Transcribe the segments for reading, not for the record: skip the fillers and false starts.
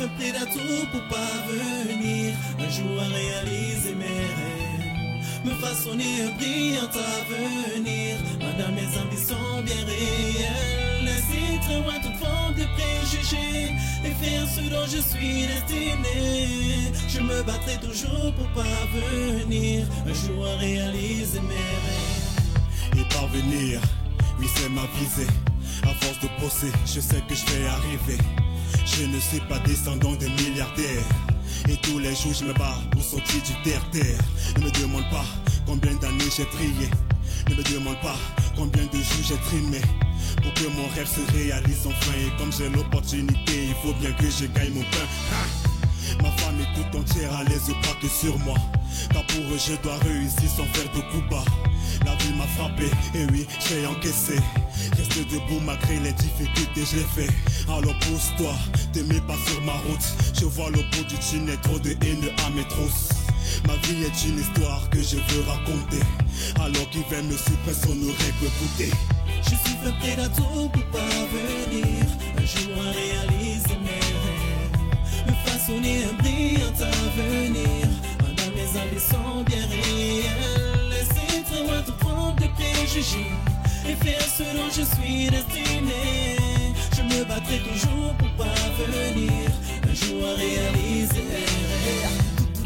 fait près d'un tout pour parvenir un jour à réaliser mes rêves, me façonner un brillant avenir, dans mes ambitions bien réelles, laisser très loin toute forme de préjugés et faire ce dont je suis destiné. Je me battrai toujours pour parvenir un jour à réaliser mes rêves. Et parvenir, oui c'est ma visée. À force de bosser, je sais que je vais arriver. Je ne suis pas descendant de milliardaires, et tous les jours je me bats pour sortir du terre-terre. Ne me demande pas combien d'années j'ai prié, ne me demande pas combien de jours j'ai trimé pour que mon rêve se réalise enfin. Et comme j'ai l'opportunité, il faut bien que je gagne mon pain. Ma femme est tout entière à l'aise, pas que sur moi, car pour eux je dois réussir sans faire de coups bas. La vie m'a frappé, et oui, j'ai encaissé. Reste debout malgré les difficultés, je l'ai fait. Alors pousse-toi, te mets pas sur ma route. Je vois le bout du tunnel, trop de haine à mes trousses. Ma vie est une histoire que je veux raconter. Alors qui va me supprimer son oreille peut écouter. Je suis fait près d'un tout pour parvenir un jour à réaliser mes rêves, me façonner un brillant avenir, dans mes ambitions bien réelles, laisser très loin toute forme de préjugés et faire ce dont je suis destiné. Je me battrai toujours pour parvenir un jour à réaliser mes rêves.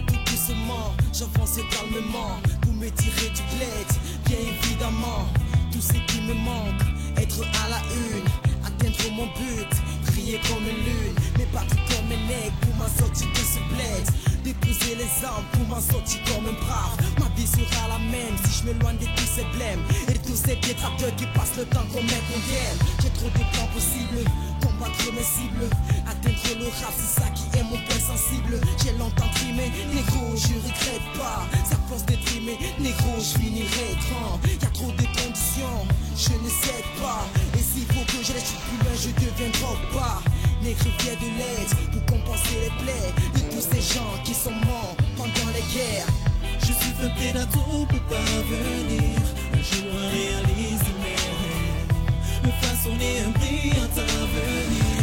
Tout doucement, j'avance calmement pour me tirer du bled, bien évidemment. Tout ce qui me manque, être à la une, atteindre mon but, briller comme une lune, mais battre comme un aigle pour m'en sortir de ce bled, déposer les armes pour m'en sortir comme un brave. Ma vie sera la même si je m'éloigne de tous ces blèmes et tous ces détracteurs qui passent le temps comme un condamne. J'ai trop de plans possibles, combattre mes cibles, atteindre le rap, c'est ça qui est mon point sensible. J'ai longtemps trimé, négro, je regrette pas, ça force d'être trimé, négro, je finirai grand. Y'a trop de conditions, je ne cède pas, et s'il faut que je reste plus loin, je deviendrai pas. Négro vient de l'aide pour compenser les plaies de tous ces gens qui sont morts pendant les guerres. Je suis fait près d'un tout pour parvenir un jour à réaliser mes rêves, me façonner un brillant avenir,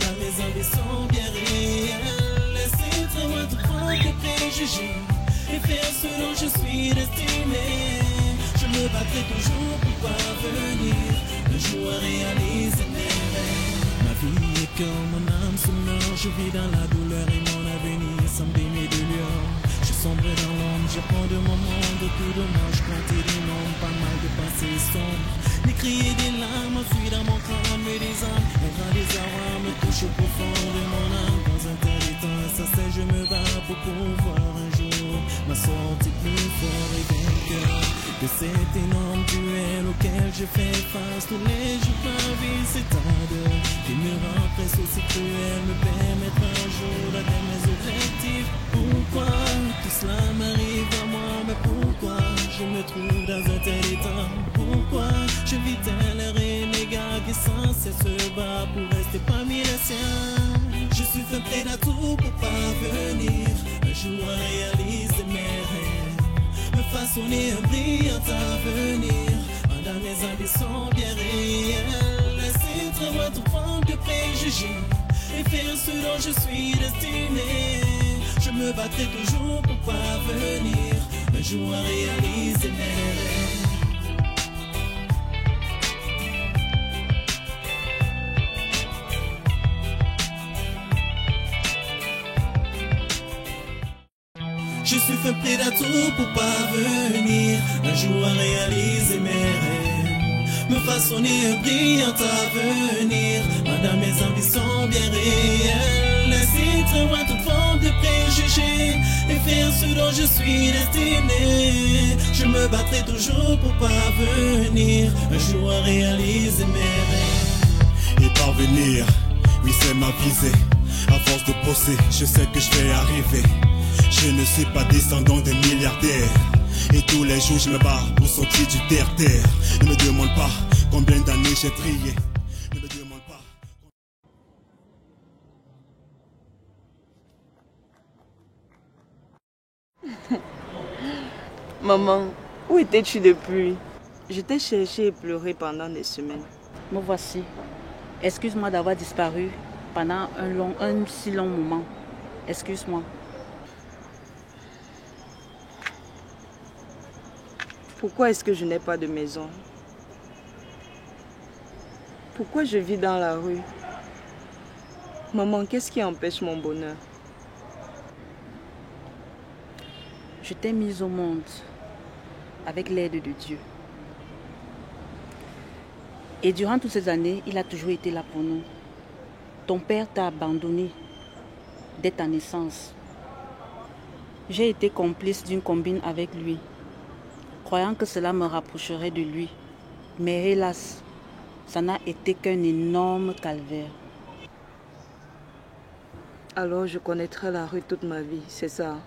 dans mes ambitions bien réelles, laisser très loin toute forme de préjugés et faire ce dont je suis destiné. Je me battrai toujours pour parvenir un jour à réaliser mes rêves. Ma vie est comme mon âme se meurt, je vis dans la douleur et mon avenir semble baigné de lueur. Je sombre dans l'ombre, je prends de mon monde, tout de moi je compte des nombres, pas mal de passés sombres. Des cris et des larmes enfuient dans mon crâne, mais des âmes, un grand désarroi me touche au profond de mon âme. Dans un tel état, ça c'est je me bats pour pouvoir un jour ma sortie plus fort et vainqueur de cet énorme duel auquel je fais face tous les jours. Ma vie s'étale, qui me rend presque aussi cruel, me permettre un jour d'atteindre mes objectifs. Pourquoi tout cela m'arrive à moi, mais pourquoi je me trouve dans un tel état? Pourquoi je vis tel renégat qui sans cesse se bat pour rester parmi les siens? Je suis fait près d'un tout pour parvenir un jour à réaliser mes rêves, me façonner un brillant avenir, dans mes ambitions bien réelles, laisser très loin toute forme de préjugés et faire ce dont je suis destiné. Je me battrai toujours pour parvenir un jour à réaliser mes rêves. Je suis fait près d'un tout pour parvenir un jour à réaliser mes rêves, me façonner un brillant avenir, dans mes ambitions bien réelles, laisser très loin toute forme de préjugés et faire ce dont je suis destiné. Je me battrai toujours pour parvenir un jour à réaliser mes rêves. Et parvenir, oui c'est ma visée. À force de bosser, je sais que je vais arriver. Je ne suis pas descendant de milliardaires, et tous les jours je me bats pour sortir du terre-terre. Ne me demande pas combien d'années j'ai prié. Ne me demande pas. Maman, où étais-tu depuis? Je t'ai cherché et pleuré pendant des semaines. Me voici. Excuse-moi d'avoir disparu. pendant un si long moment. Excuse-moi. Pourquoi est-ce que je n'ai pas de maison? Pourquoi je vis dans la rue? Maman, qu'est-ce qui empêche mon bonheur? Je t'ai mise au monde avec l'aide de Dieu. Et durant toutes ces années, il a toujours été là pour nous. Ton père t'a abandonné dès ta naissance. J'ai été complice d'une combine avec lui, croyant que cela me rapprocherait de lui. Mais hélas, ça n'a été qu'un énorme calvaire. Alors je connaîtrai la rue toute ma vie, c'est ça?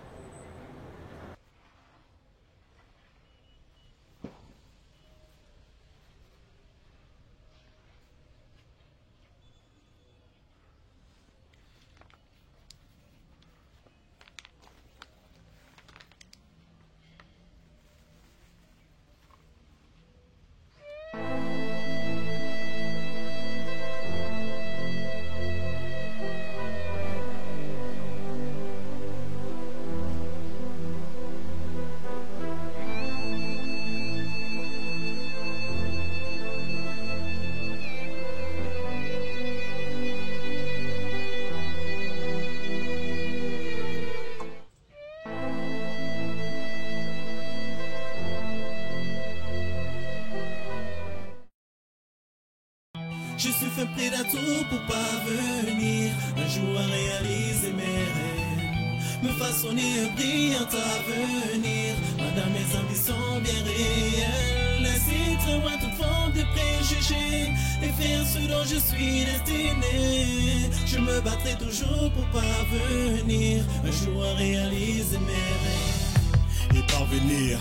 Je suis fait près d'un tout pour parvenir un jour à réaliser mes rêves, me façonner un brillant avenir, dans mes ambitions bien réelles, laisser très loin toute forme de préjugés et faire ce dont je suis destiné. Je me battrai toujours pour parvenir un jour à réaliser mes rêves. Et parvenir,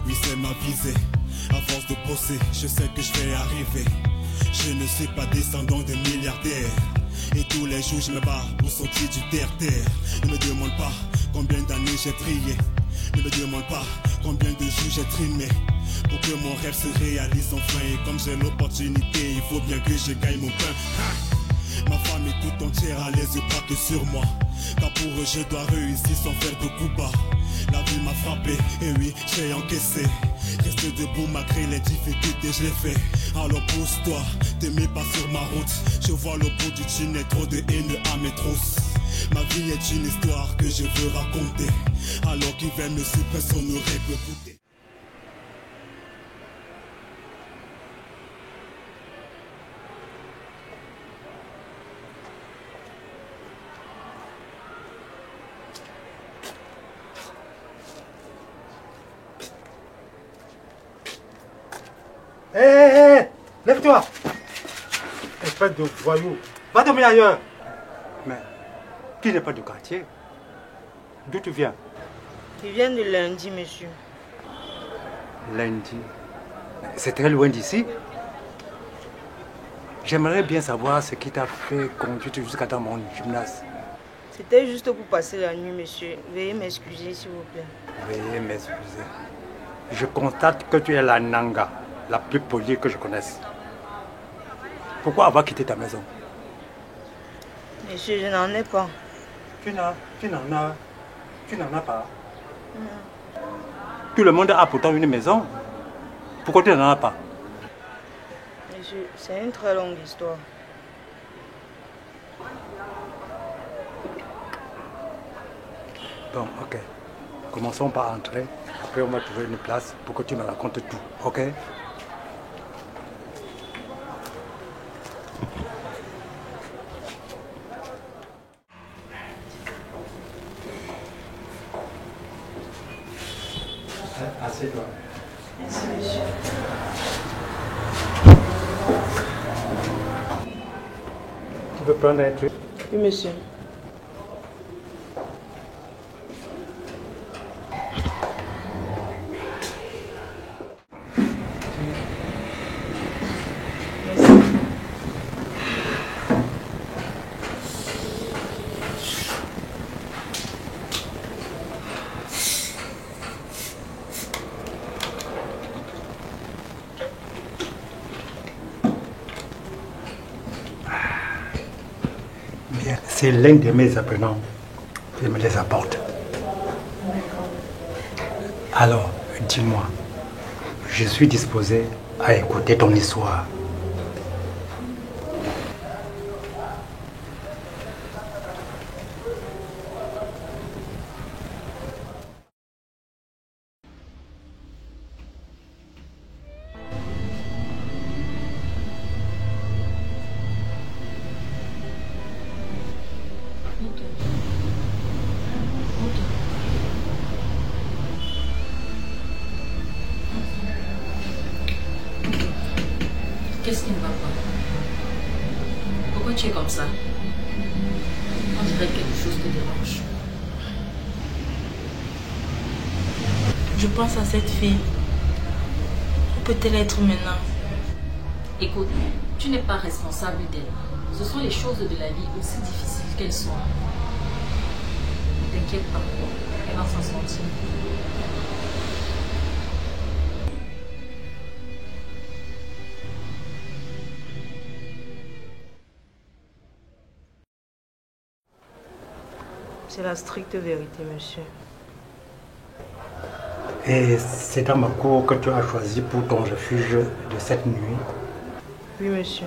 oui c'est ma visée. À force de bosser, je sais que je vais arriver. Je ne suis pas descendant de milliardaires. Et tous les jours je me bats pour sortir du terre-terre. Ne me demande pas combien d'années j'ai trié. Ne me demande pas combien de jours j'ai trimé. Pour que mon rêve se réalise enfin. Et comme j'ai l'opportunité, il faut bien que je gagne mon pain. Ma famille tout entière a les yeux braqués sur moi. Car pour eux je dois réussir sans faire de coups bas. La vie m'a frappé, et oui, j'ai encaissé. Rester debout malgré les difficultés, je l'ai fait. Alors pousse-toi, te mets pas sur ma route. Je vois le bout du tunnel, trop de haine à mes trousses. Ma vie est une histoire que je veux raconter. Alors qu'ils viennent me suivre, personne n'aurait pu écouter. Hé, lève-toi. Espèce de voyou. Va dormir ailleurs. Mais tu n'es pas du quartier. D'où tu viens? Je viens de lundi, monsieur. Lundi. C'est très loin d'ici. J'aimerais bien savoir ce qui t'a fait conduire jusqu'à dans mon gymnase. C'était juste pour passer la nuit, monsieur. Veuillez m'excuser, s'il vous plaît. Veuillez m'excuser. Je constate que tu es la Nanga, la plus polie que je connaisse. Pourquoi avoir quitté ta maison? Monsieur, je n'en ai pas. Tu n'en as pas. Non. Tout le monde a pourtant une maison. Pourquoi tu n'en as pas? Monsieur, c'est une très longue histoire. Bon, ok. Commençons par entrer. Après, on va trouver une place pour que tu me racontes tout, ok? Assieds-toi. Merci, monsieur. Tu veux prendre un truc? Oui, monsieur. Bien, c'est l'un de mes apprenants qui me les apporte. Alors, dis-moi, je suis disposé à écouter ton histoire. Qu'est-ce qui ne va pas? Pourquoi tu es comme ça? On dirait que quelque chose te dérange. Je pense à cette fille. Où peut-elle être maintenant? Écoute, tu n'es pas responsable d'elle. Ce sont les choses de la vie, aussi difficiles qu'elles soient. Ne t'inquiète pas, elle va s'en sortir. C'est la stricte vérité, monsieur. Et c'est dans ma cour que tu as choisi pour ton refuge de cette nuit? Oui, monsieur.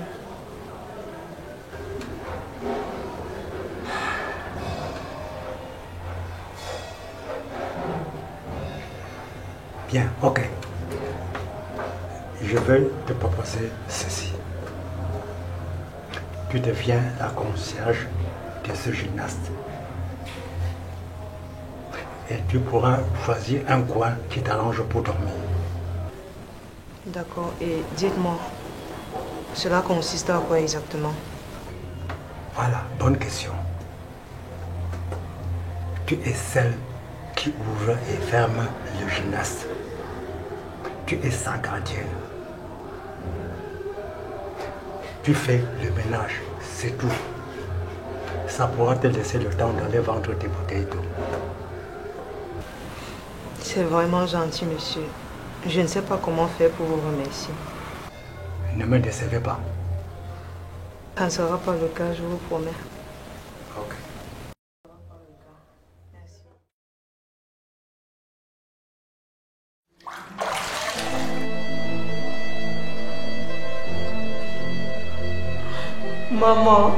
Bien, ok. Je veux te proposer ceci. Tu deviens la concierge de ce gymnaste. Et tu pourras choisir un coin qui t'arrange pour dormir. D'accord. Et dites-moi, cela consiste à quoi exactement? Voilà, bonne question. Tu es celle qui ouvre et ferme le gymnase. Tu es sa gardienne. Tu fais le ménage, c'est tout. Ça pourra te laisser le temps d'aller vendre tes bouteilles d'eau. C'est vraiment gentil, monsieur. Je ne sais pas comment faire pour vous remercier. Ne me décevez pas. Ça ne sera pas le cas, je vous promets. Ok. Maman.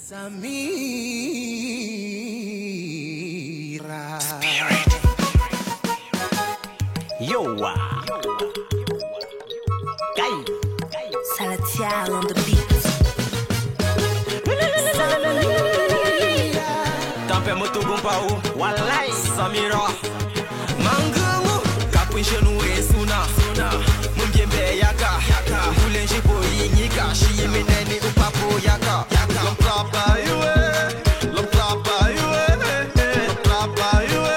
Samira. Yo, Guy. Salatiel on the beat. Tampe moto gumpa o, walai Samira. Mangungu, kapunshe nuwe suna. Mumbiembe yaka, kulenji boyi nyika, shiye meneni upapo yaka. Lomplapa yue, lomplapa yue, lomplapa yue.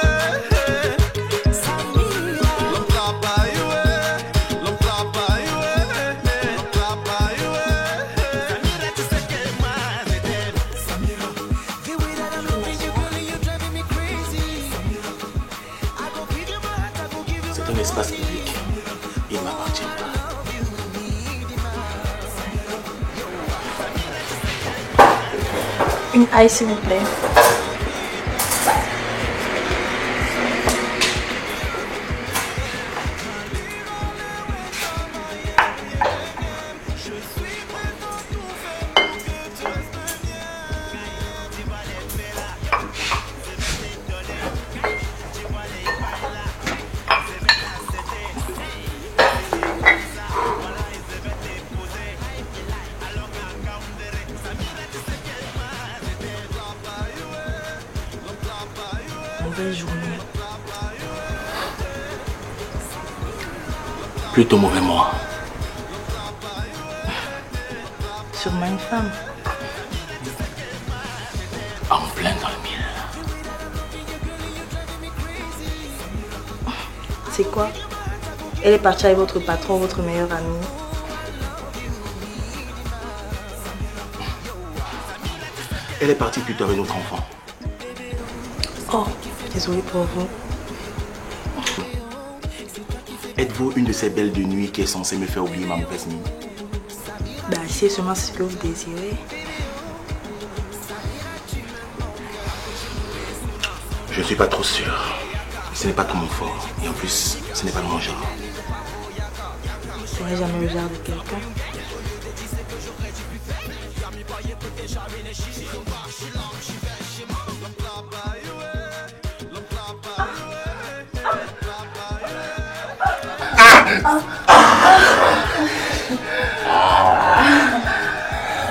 Lomplapa yue, lomplapa yue, lomplapa yue. Samira, tu sais qu'elle m'a aidé. Samira. The way that I'm loving you, girl, you're driving me crazy. I go give you my heart, I go give you C'est un espace public. Il ne m'appartient pas. Une ail s'il vous plaît. Mauvaise journée. Plutôt mauvais mois. Sûrement une femme. En plein dans le mille. C'est quoi? Elle est partie avec votre patron, votre meilleur ami. Elle est partie plutôt avec notre enfant. Oh, désolée pour vous. Êtes-vous une de ces belles de nuit qui est censée me faire oublier ma mauvaise mine? Bah, c'est seulement ce que vous désirez. Je ne suis pas trop sûr. Ce n'est pas trop mon fort. Et en plus, ce n'est pas mon genre. Ce n'est jamais le genre de quelqu'un.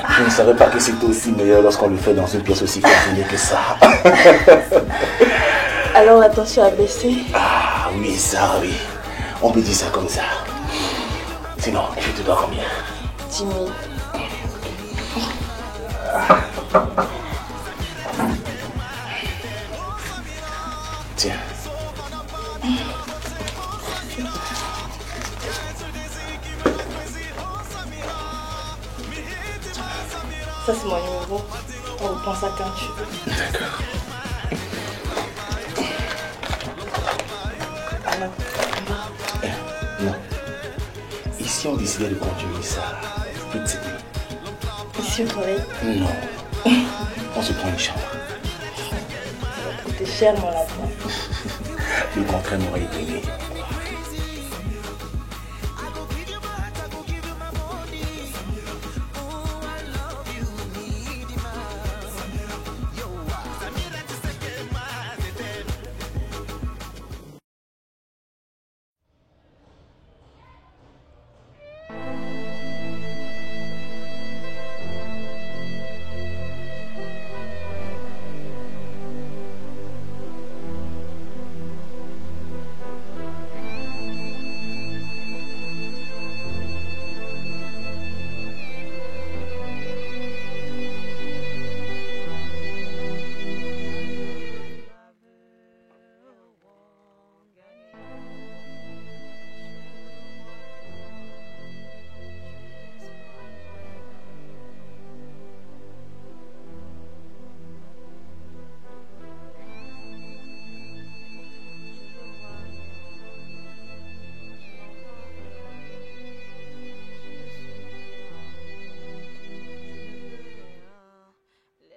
Je ne savais pas que c'était aussi meilleur lorsqu'on le fait dans une pièce aussi fermée que ça. Alors attention à baisser. Ah oui, ça oui. On peut dire ça comme ça. Sinon, je te dois combien? 10 000. Tiens. Ça c'est mon numéro. On reprend ça quand tu veux. D'accord. Alors, Non. Ici, on décidait de continuer ça toute cette nuit. ici au travail, Non. On se prend une chambre. ça va coûter cher mon lapin. Le contraire m'aurait étonné.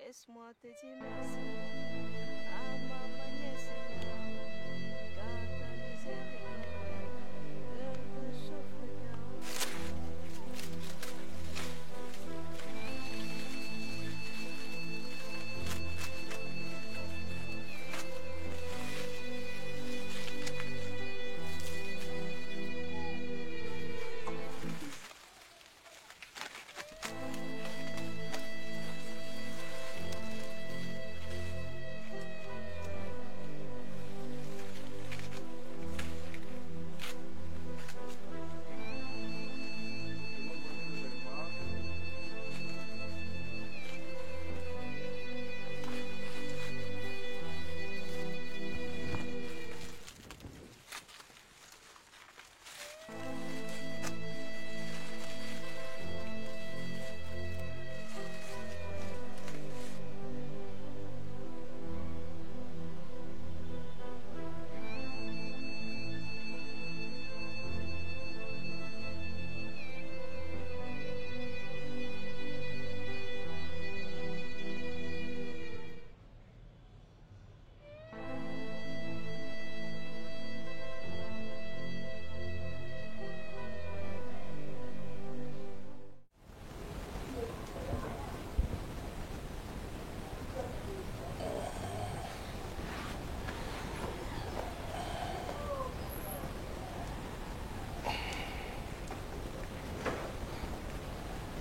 Laisse-moi te dire merci à ma manière, Seigneur, car ta miséricorde me chauffe le cœur.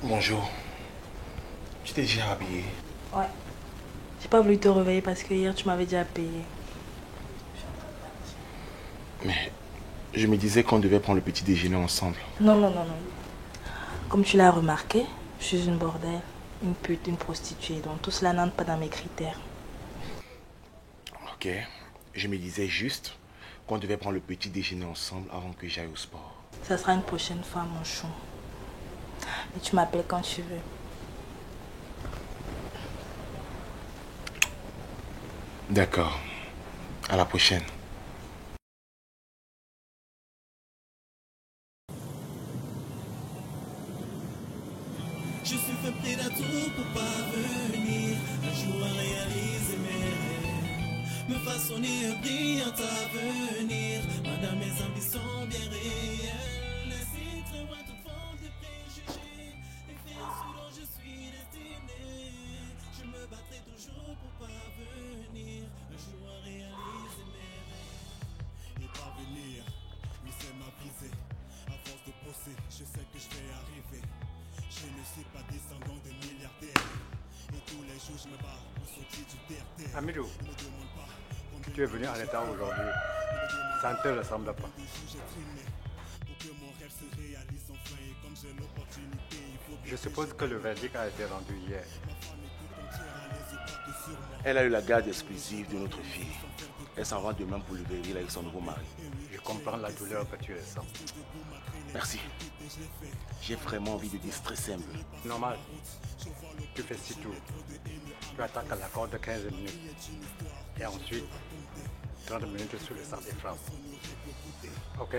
Bonjour. Tu t'es déjà habillé? Ouais. J'ai pas voulu te réveiller parce que hier tu m'avais déjà payé. Mais je me disais qu'on devait prendre le petit déjeuner ensemble. Non, non, non, non. Comme tu l'as remarqué, je suis une bordelle, une pute, une prostituée. Donc tout cela n'entre pas dans mes critères. Ok. Je me disais juste qu'on devait prendre le petit déjeuner ensemble avant que j'aille au sport. Ça sera une prochaine fois, mon chou. Et tu m'appelles quand tu veux. D'accord. À la prochaine. Je suis fait près d'atout pour parvenir un jour à réaliser mes rêves, me façonner un brillant avenir. Madame, mes ambitions bien réelles, laissez très loin toute forme de préjugés, et faire ce dont je suis destiné. Je me battrai toujours pour parvenir un jour à réaliser mes rêves. Et parvenir, oui c'est ma visée. À force de bosser, je sais que je vais arriver. Je ne suis pas descendant de milliardaires. Et tous les jours je me bats pour sortir du terre-terre. Amidou, tu es venu en état aujourd'hui. Ça ne te ressemble pas. Je suppose que le verdict a été rendu hier. Elle a eu la garde exclusive de notre fille. Elle s'en va demain pour le vérifier avec son nouveau mari. Je comprends la douleur que tu ressens. Merci. J'ai vraiment envie de dire très simple. Normal. Tu fais si tout. Tu attaques à l'accord de 15 minutes. Et ensuite, 30 minutes sur le sang des frappes. Ok?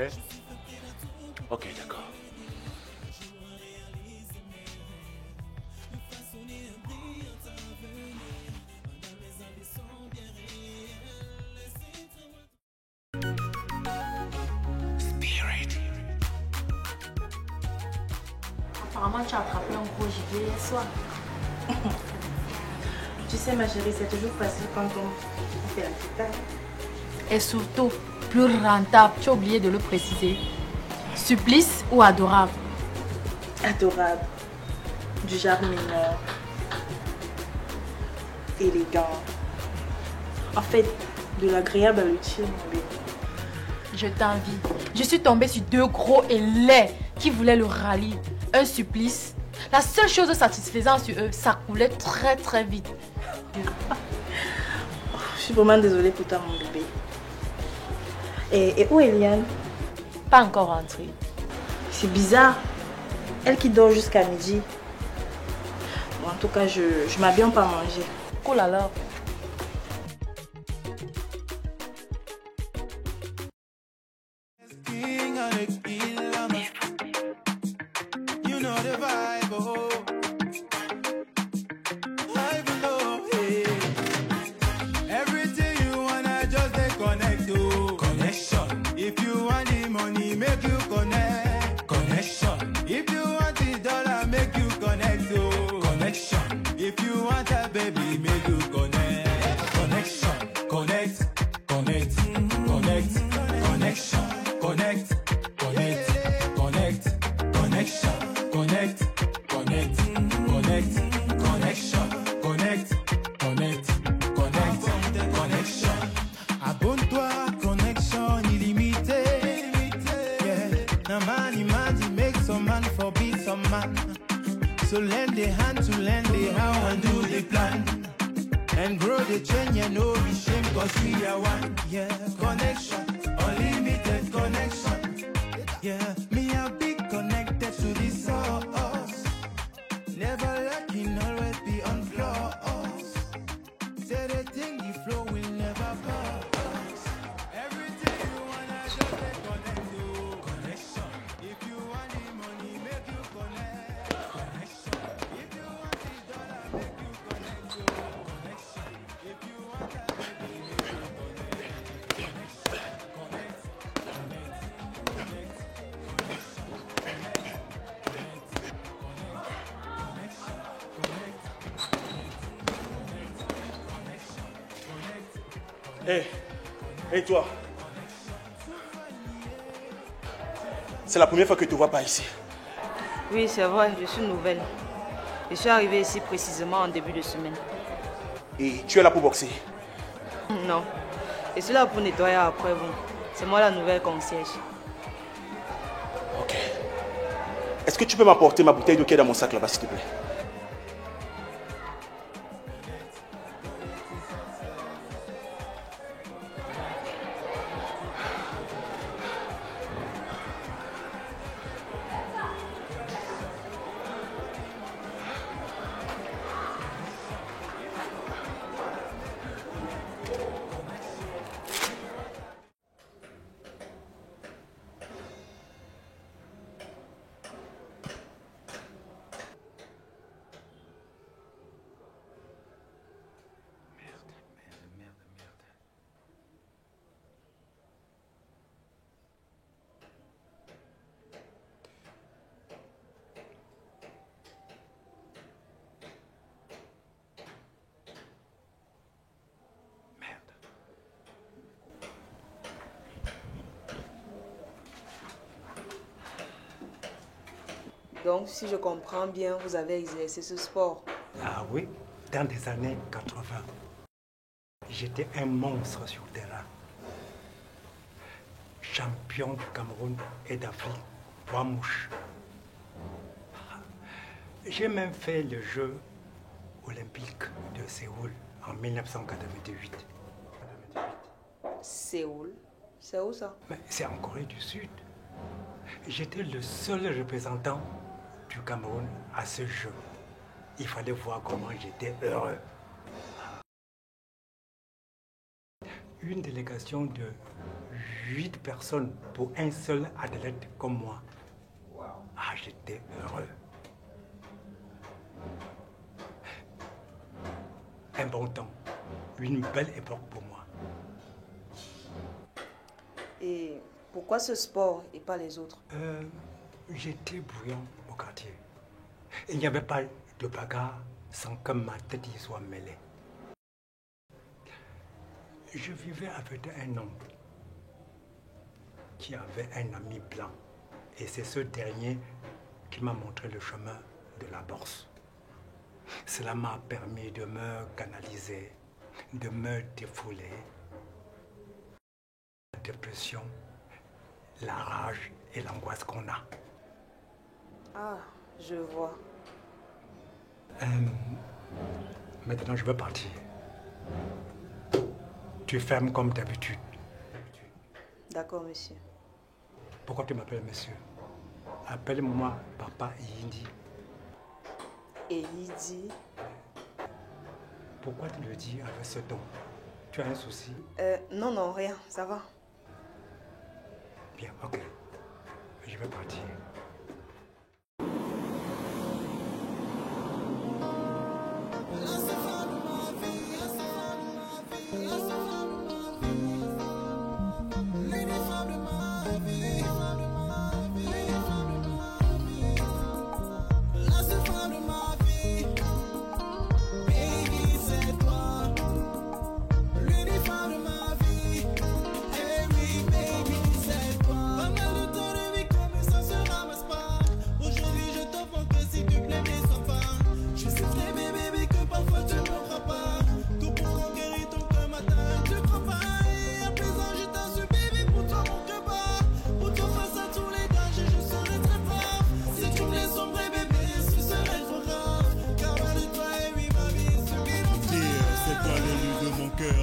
Ok, d'accord. Apparemment, tu as attrapé un gros gibier hier soir. Tu sais, ma chérie, c'est toujours facile quand on fait la guitare. Et surtout, plus rentable, tu as oublié de le préciser. Supplice ou adorable? Adorable. Du genre mineur. Élégant. En fait, de l'agréable à l'utile, mon bébé. Je t'envie. Je suis tombée sur deux gros et laids qui voulaient le rallye. Un supplice. La seule chose satisfaisante sur eux, ça coulait très très vite. Je suis vraiment désolée pour toi, mon bébé. Et où est Liane? Pas encore rentrée. C'est bizarre. Elle qui dort jusqu'à midi. Bon, en tout cas, je m'habille pas manger. Cool alors. So lend a hand to lend a how and do the plan. And grow the chain, you know we shame cause we are one. Yeah, connection, unlimited connection. Yeah, me a big connected to the source. Never lacking, always be on flaws. Say the thing, the flow will never pause. Everything you wanna just connect to. Connection, if you want the money, make you connect. Hey toi. C'est la première fois que tu ne vois pas ici. Oui, c'est vrai, je suis nouvelle. Je suis arrivée ici précisément en début de semaine. Et tu es là pour boxer? Non, je suis là pour nettoyer après vous. C'est moi la nouvelle concierge. Ok. Est-ce que tu peux m'apporter ma bouteille d'eau qui est dans mon sac là-bas, s'il te plaît? Donc, si je comprends bien, vous avez exercé ce sport. Ah oui, dans les années 80, j'étais un monstre sur le terrain. Champion du Cameroun et d'Afrique, poids mouche. J'ai même fait le jeu olympique de Séoul en 1988. Séoul? C'est où ça? Mais c'est en Corée du Sud. J'étais le seul représentant du Cameroun à ce jeu. Il fallait voir comment j'étais heureux. Une délégation de 8 personnes pour un seul athlète comme moi. Ah, j'étais heureux. Un bon temps, une belle époque pour moi. Et pourquoi ce sport et pas les autres? J'étais brouillon au quartier. Il n'y avait pas de bagarre sans que ma tête y soit mêlée. Je vivais avec un homme qui avait un ami blanc. Et c'est ce dernier qui m'a montré le chemin de la bourse. Cela m'a permis de me canaliser, de me défouler. La dépression, la rage et l'angoisse qu'on a. Ah, je vois. Maintenant, je veux partir. Tu fermes comme d'habitude. D'accord, monsieur. Pourquoi tu m'appelles monsieur? Appelle-moi Papa Yindi. Et Yindi? Pourquoi tu le dis avec ce ton? Tu as un souci? Non, non, rien, ça va. Bien, ok. Je vais partir.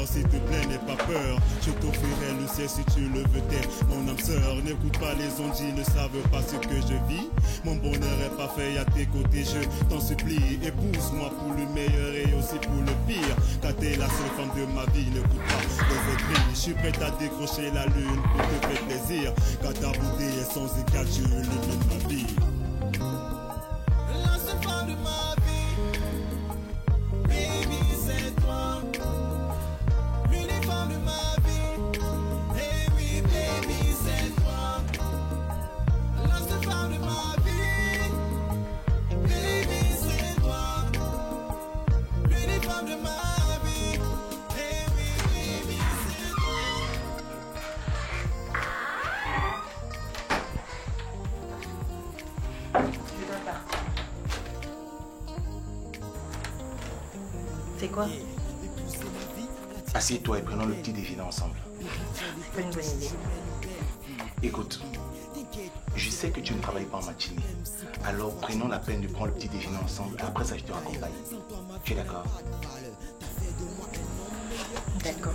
S'il te plaît, n'aie pas peur. Je t'offrirai le ciel si tu le veux taire. Mon âme sœur, n'écoute pas les ondes, ils ne savent pas ce que je vis. Mon bonheur est parfait à tes côtés, je t'en supplie. Épouse-moi pour le meilleur et aussi pour le pire. Car t'es la seule femme de ma vie, n'écoute pas les écrits. Je suis prête à décrocher la lune pour te faire plaisir. Car ta beauté est sans égal, tu illumines ma vie. La seule femme de ma vie, baby, c'est toi. L'uniforme de ma vie, hey oui, baby, c'est toi. La seule femme de ma vie, baby, c'est toi. L'uniforme de ma vie, hey oui, baby, c'est Je dois partir. C'est quoi? Assieds-toi et prenons le petit déjeuner ensemble. Pas une bonne idée. Écoute, je sais que tu ne travailles pas en matinée. Alors prenons la peine de prendre le petit déjeuner ensemble. Après ça, je te raccompagne. Tu es d'accord? D'accord.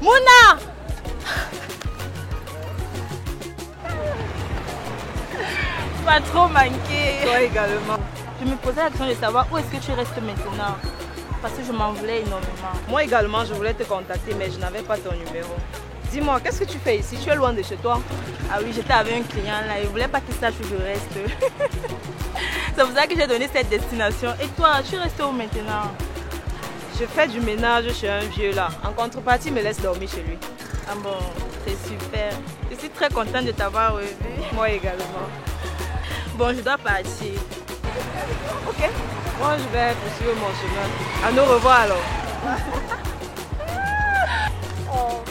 Mouna! m'as trop manqué. Toi également. Je me posais la question de savoir où est-ce que tu restes maintenant. Parce que je m'en voulais énormément. Moi également, je voulais te contacter, mais je n'avais pas ton numéro. Dis-moi, qu'est-ce que tu fais ici? Tu es loin de chez toi? Ah oui, j'étais avec un client là. Il ne voulait pas qu'il sache où je reste. C'est pour ça que j'ai donné cette destination. Et toi, tu restes où maintenant? Je fais du ménage chez un vieux là. En contrepartie, il me laisse dormir chez lui. Ah bon, c'est super. Je suis très contente de t'avoir revu. Moi également. Bon, je dois partir. Ok. Moi, je vais poursuivre mon chemin. À nous revoir alors. Oh.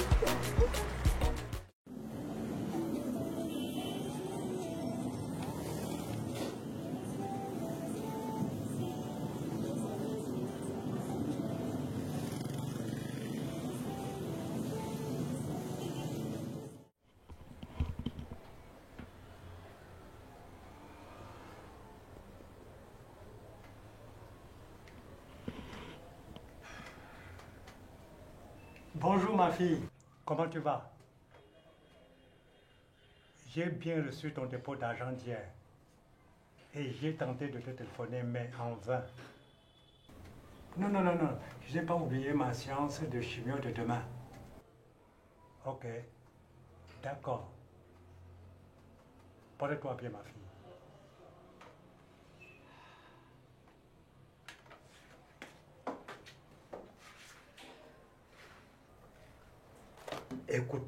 Bonjour ma fille, comment tu vas? J'ai bien reçu ton dépôt d'argent d'hier et j'ai tenté de te téléphoner mais en vain. Non, je n'ai pas oublié ma séance de chimio de demain. Ok, d'accord. Porte-toi bien ma fille. Écoute,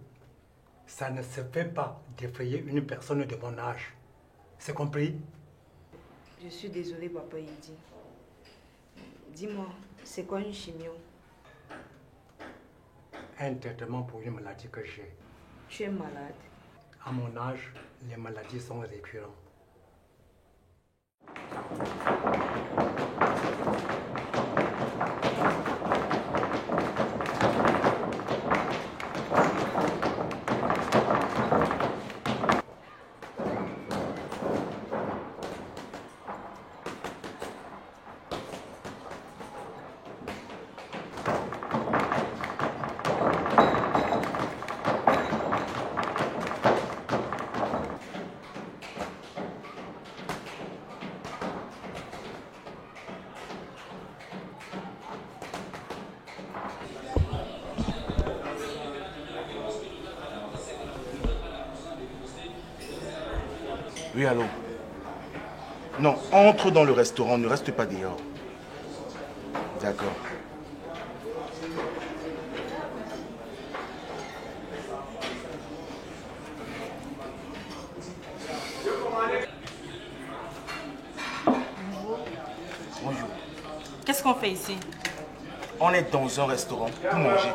ça ne se fait pas d'effrayer une personne de mon âge. C'est compris? Je suis désolée, papa Yidi. Dis-moi, c'est quoi une chimio? Un traitement pour une maladie que j'ai. Tu es malade? À mon âge, les maladies sont récurrentes. Oui, allô? Non, entre dans le restaurant, ne reste pas dehors. D'accord. Bonjour. Qu'est-ce qu'on fait ici? On est dans un restaurant pour manger.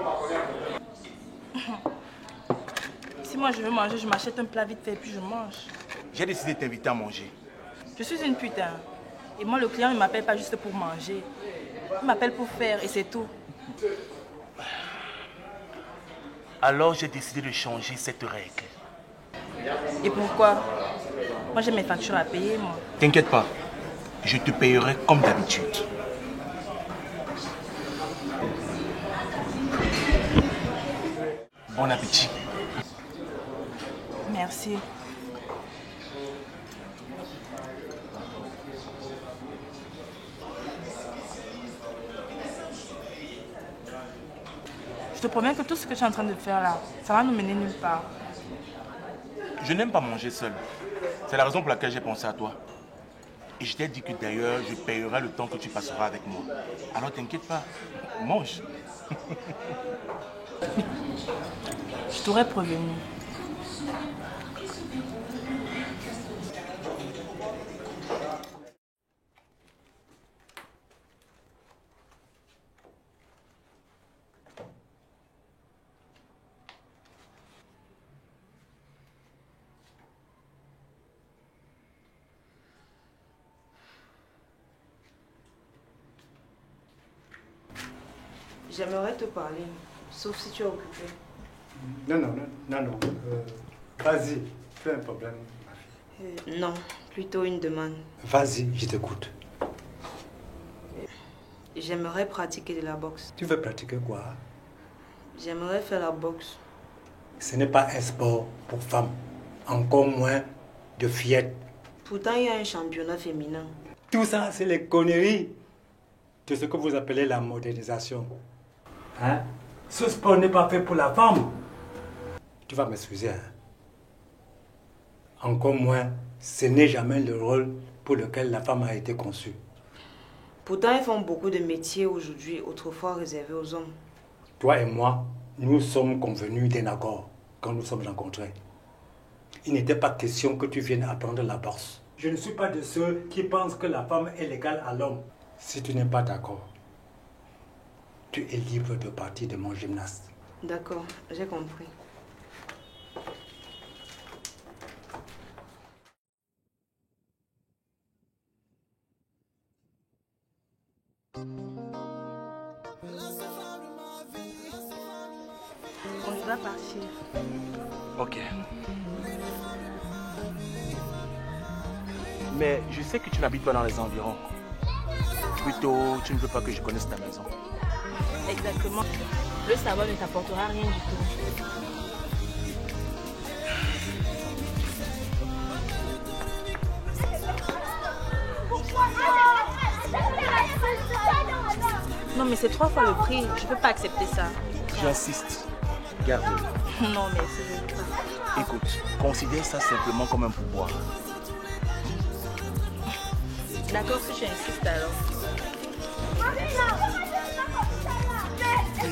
Si moi je veux manger, je m'achète un plat vite fait et puis je mange. J'ai décidé de t'inviter à manger. Je suis une putain. Et moi, le client, il ne m'appelle pas juste pour manger. Il m'appelle pour faire et c'est tout. Alors j'ai décidé de changer cette règle. Et pourquoi? Moi, j'ai mes factures à payer, moi. T'inquiète pas, je te payerai comme d'habitude. Bon appétit. Merci. Je te promets que tout ce que tu es en train de faire là, ça va nous mener nulle part. Je n'aime pas manger seul. C'est la raison pour laquelle j'ai pensé à toi. Et je t'ai dit que d'ailleurs, je payerai le temps que tu passeras avec moi. Alors t'inquiète pas, mange. Je t'aurais prévenu. J'aimerais te parler, sauf si tu es occupé. Non. Vas-y, fais un problème, ma fille. Non, plutôt une demande. Vas-y, je t'écoute. J'aimerais pratiquer de la boxe. Tu veux pratiquer quoi? J'aimerais faire la boxe. Ce n'est pas un sport pour femmes, encore moins de fillettes. Pourtant, il y a un championnat féminin. Tout ça, c'est les conneries de ce que vous appelez la modernisation. Hein? Ce sport n'est pas fait pour la femme. Tu vas m'excuser. Hein? Encore moins, ce n'est jamais le rôle pour lequel la femme a été conçue. Pourtant, ils font beaucoup de métiers aujourd'hui, autrefois réservés aux hommes. Toi et moi, nous sommes convenus d'un accord quand nous sommes rencontrés. Il n'était pas question que tu viennes apprendre la bourse. Je ne suis pas de ceux qui pensent que la femme est égale à l'homme. Si tu n'es pas d'accord, tu es libre de partir de mon gymnase. D'accord, j'ai compris. On doit partir. Ok. Mais je sais que tu n'habites pas dans les environs. Plutôt, tu ne veux pas que je connaisse ta maison. Exactement. Le savoir ne t'apportera rien du tout. Non mais c'est 3 fois le prix. Je peux pas accepter ça. J'insiste. Garde-le. Non mais c'est pas. Écoute, considère ça simplement comme un pouvoir. D'accord, si tu insistes alors. C'est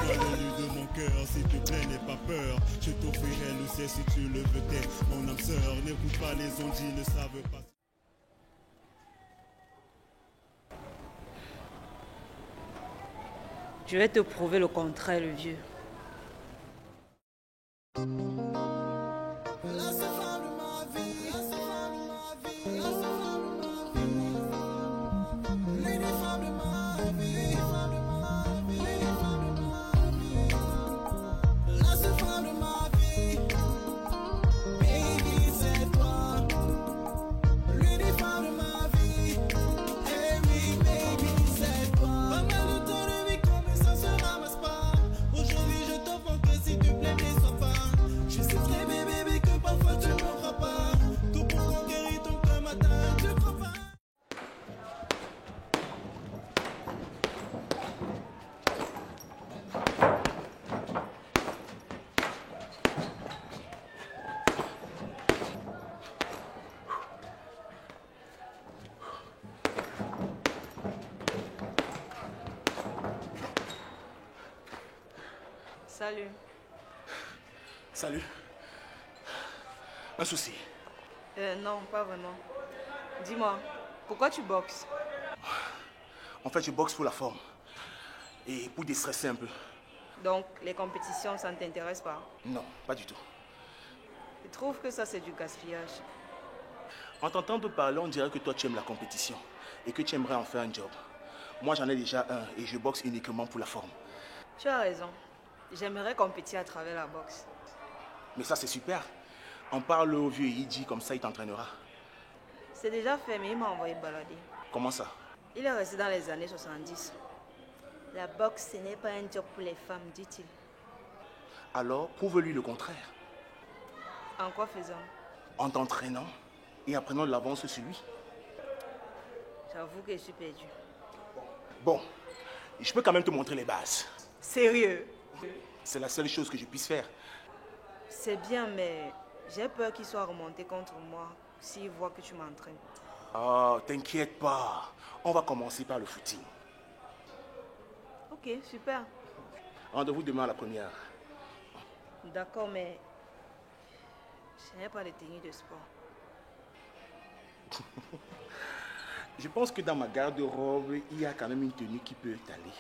bienvenu de mon cœur, s'il te plaît, n'aie pas peur. Je t'offrirai le ciel si tu le veux, t'es mon âme sœur. N'écoute pas les ondes, ils ne savent pas. Je vais te prouver le contraire, le vieux. Salut. Salut. Un souci? Non, pas vraiment. Dis-moi, pourquoi tu boxes? En fait, je boxe pour la forme. Et pour déstresser un peu. Donc, les compétitions, ça ne t'intéresse pas? Non, pas du tout. Je trouve que ça, c'est du gaspillage. En t'entendant parler, on dirait que toi, tu aimes la compétition. Et que tu aimerais en faire un job. Moi, j'en ai déjà un et je boxe uniquement pour la forme. Tu as raison. J'aimerais compétir à travers la boxe. Mais ça, c'est super. On parle au vieux Idi, comme ça, il t'entraînera. C'est déjà fait, mais il m'a envoyé balader. Comment ça? Il est resté dans les années 70. La boxe, ce n'est pas un job pour les femmes, dit-il. Alors, prouve-lui le contraire. En quoi faisant? En t'entraînant et en prenant de l'avance sur lui. J'avoue que je suis perdue. Bon, je peux quand même te montrer les bases. Sérieux? C'est la seule chose que je puisse faire. C'est bien, mais j'ai peur qu'il soit remonté contre moi s'il voit que tu m'entraînes. Oh, t'inquiète pas. On va commencer par le footing. Ok, super. Rendez-vous demain à la première. D'accord, mais je n'ai pas de tenue de sport. Je pense que dans ma garde-robe, il y a quand même une tenue qui peut t'aller.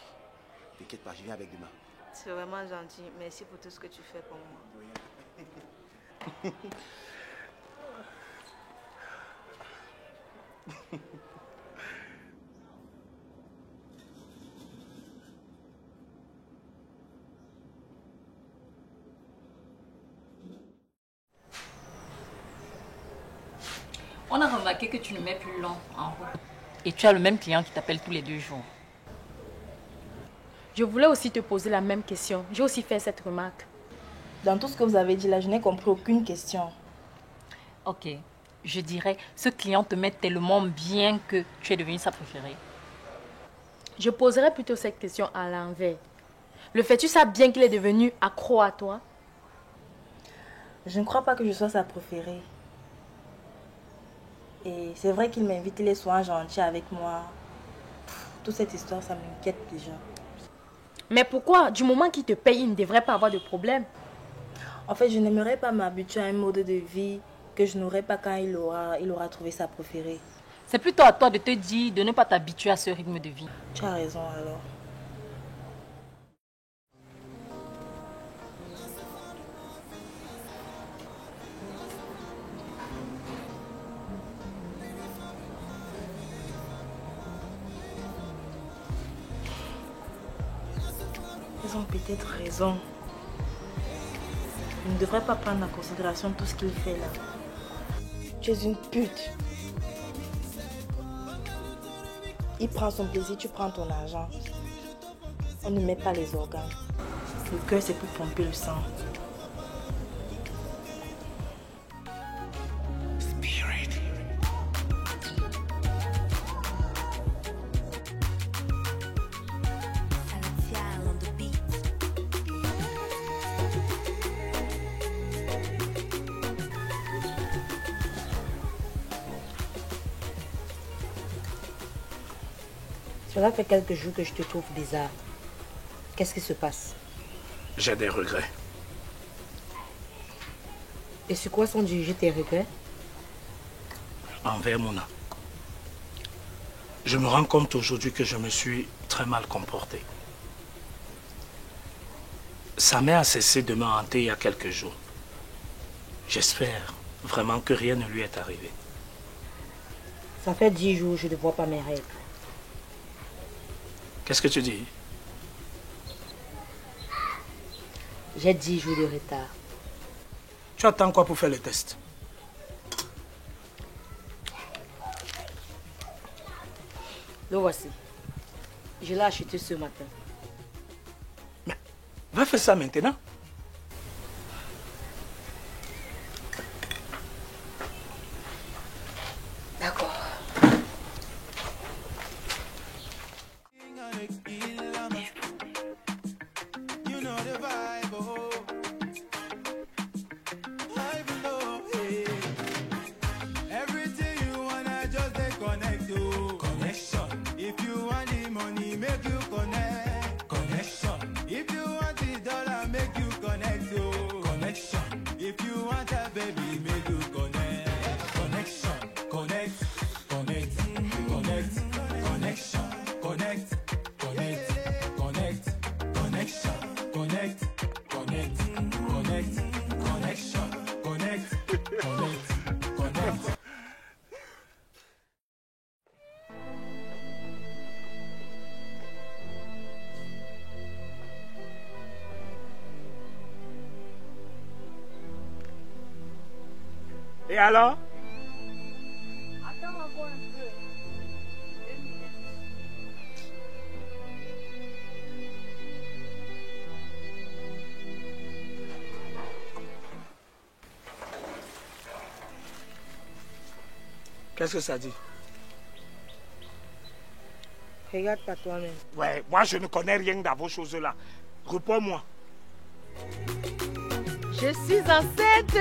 T'inquiète pas, je viens avec demain. C'est vraiment gentil. Merci pour tout ce que tu fais pour moi. On a remarqué que tu ne mets plus long en route. Et tu as le même client qui t'appelle tous les 2 jours. Je voulais aussi te poser la même question. J'ai aussi fait cette remarque. Dans tout ce que vous avez dit là, je n'ai compris aucune question. Ok. Je dirais, ce client te met tellement bien que tu es devenue sa préférée. Je poserais plutôt cette question à l'envers. Le fais-tu ça bien qu'il est devenu accro à toi? Je ne crois pas que je sois sa préférée. Et c'est vrai qu'il m'invite, il est souvent gentil avec moi. Toute cette histoire, ça m'inquiète déjà. Mais pourquoi? Du moment qu'il te paye, il ne devrait pas avoir de problème. En fait, je n'aimerais pas m'habituer à un mode de vie que je n'aurai pas quand il aura trouvé sa préférée. C'est plutôt à toi de te dire de ne pas t'habituer à ce rythme de vie. Tu as raison alors. Ils ont peut-être raison. Je ne devrais pas prendre en considération tout ce qu'il fait là. Tu es une pute. Il prend son plaisir, tu prends ton argent. On ne met pas les organes. Le cœur, c'est pour pomper le sang. Cela fait quelques jours que je te trouve bizarre. Qu'est-ce qui se passe? J'ai des regrets. Et sur quoi sont dirigés tes regrets? Envers Mona. Je me rends compte aujourd'hui que je me suis très mal comporté. Sa mère a cessé de me hanter il y a quelques jours. J'espère vraiment que rien ne lui est arrivé. Ça fait 10 jours que je ne vois pas mes règles. Qu'est-ce que tu dis? J'ai 10 jours de retard. Tu attends quoi pour faire le test? Le voici. Je l'ai acheté ce matin. Mais va faire ça maintenant. D'accord. Et alors? Attends encore un peu. 2 minutes. Qu'est-ce que ça dit? Regarde pas toi-même. Ouais, moi je ne connais rien dans vos choses-là. Réponds-moi. Je suis enceinte.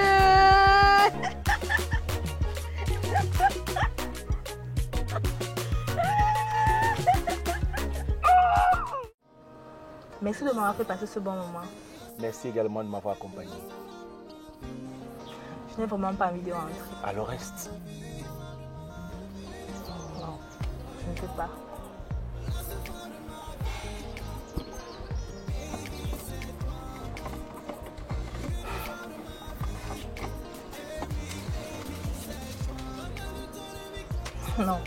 Merci de m'avoir fait passer ce bon moment. Merci également de m'avoir accompagné. Je n'ai vraiment pas envie de rentrer. Alors reste. Non, je ne peux pas. Non.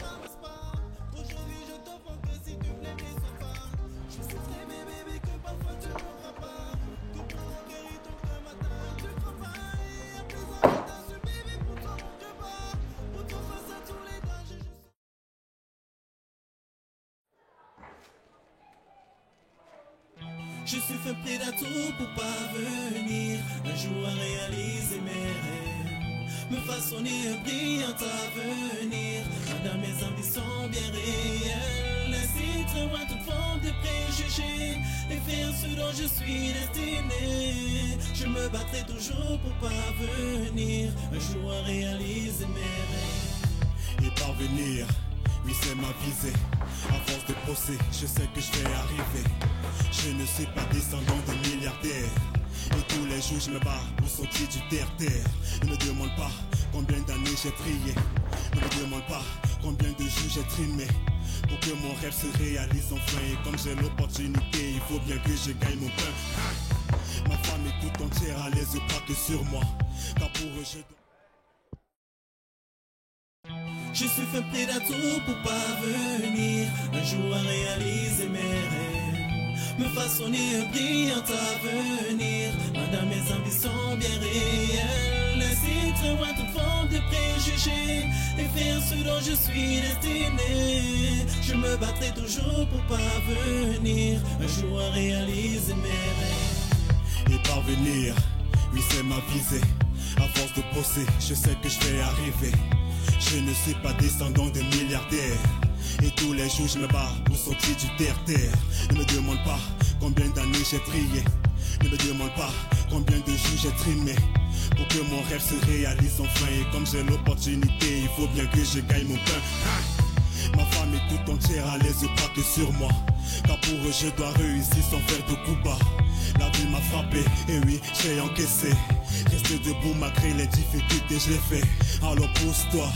Je suis fait près d'un tout pour parvenir un jour à réaliser mes rêves. me façonner un brillant avenir. Dans mes ambitions bien réelles, laisser très loin toute forme de préjugés et faire ce dont je suis destiné. Je me battrai toujours pour parvenir un jour à réaliser mes rêves. Et parvenir, oui c'est ma visée. À force de bosser, je sais que je vais arriver. Je ne suis pas descendant de milliardaires. Et tous les jours je me bats pour sortir du terre-terre. Ne me demande pas combien d'années j'ai prié. Ne me demande pas combien de jours j'ai trimé pour que mon rêve se réalise enfin. Et comme j'ai l'opportunité, il faut bien que je gagne mon pain. Ma femme est tout entière à l'aise, pas que sur moi. Car pour eux je suis fait près d'atour pour parvenir un jour à réaliser mes rêves, me façonner un brillant avenir. Dans mes ambitions bien réelles, laisser très loin toute forme de préjugés et faire ce dont je suis destiné. Je me battrai toujours pour parvenir un jour à réaliser mes rêves. Et parvenir, oui c'est ma visée. À force de bosser, je sais que je vais arriver. Je ne suis pas descendant de milliardaires. Et tous les jours je me bats pour sortir du terre-terre. Ne me demande pas combien d'années j'ai prié. Ne me demande pas combien de jours j'ai trimé pour que mon rêve se réalise enfin. Et comme j'ai l'opportunité, il faut bien que je gagne mon pain. Ma femme est tout entière à l'aise, pas que sur moi. Car pour eux je dois réussir sans faire de coups bas. La vie m'a frappé, et oui, j'ai encaissé. Rester debout malgré les difficultés, je l'ai fait. Alors pousse-toi,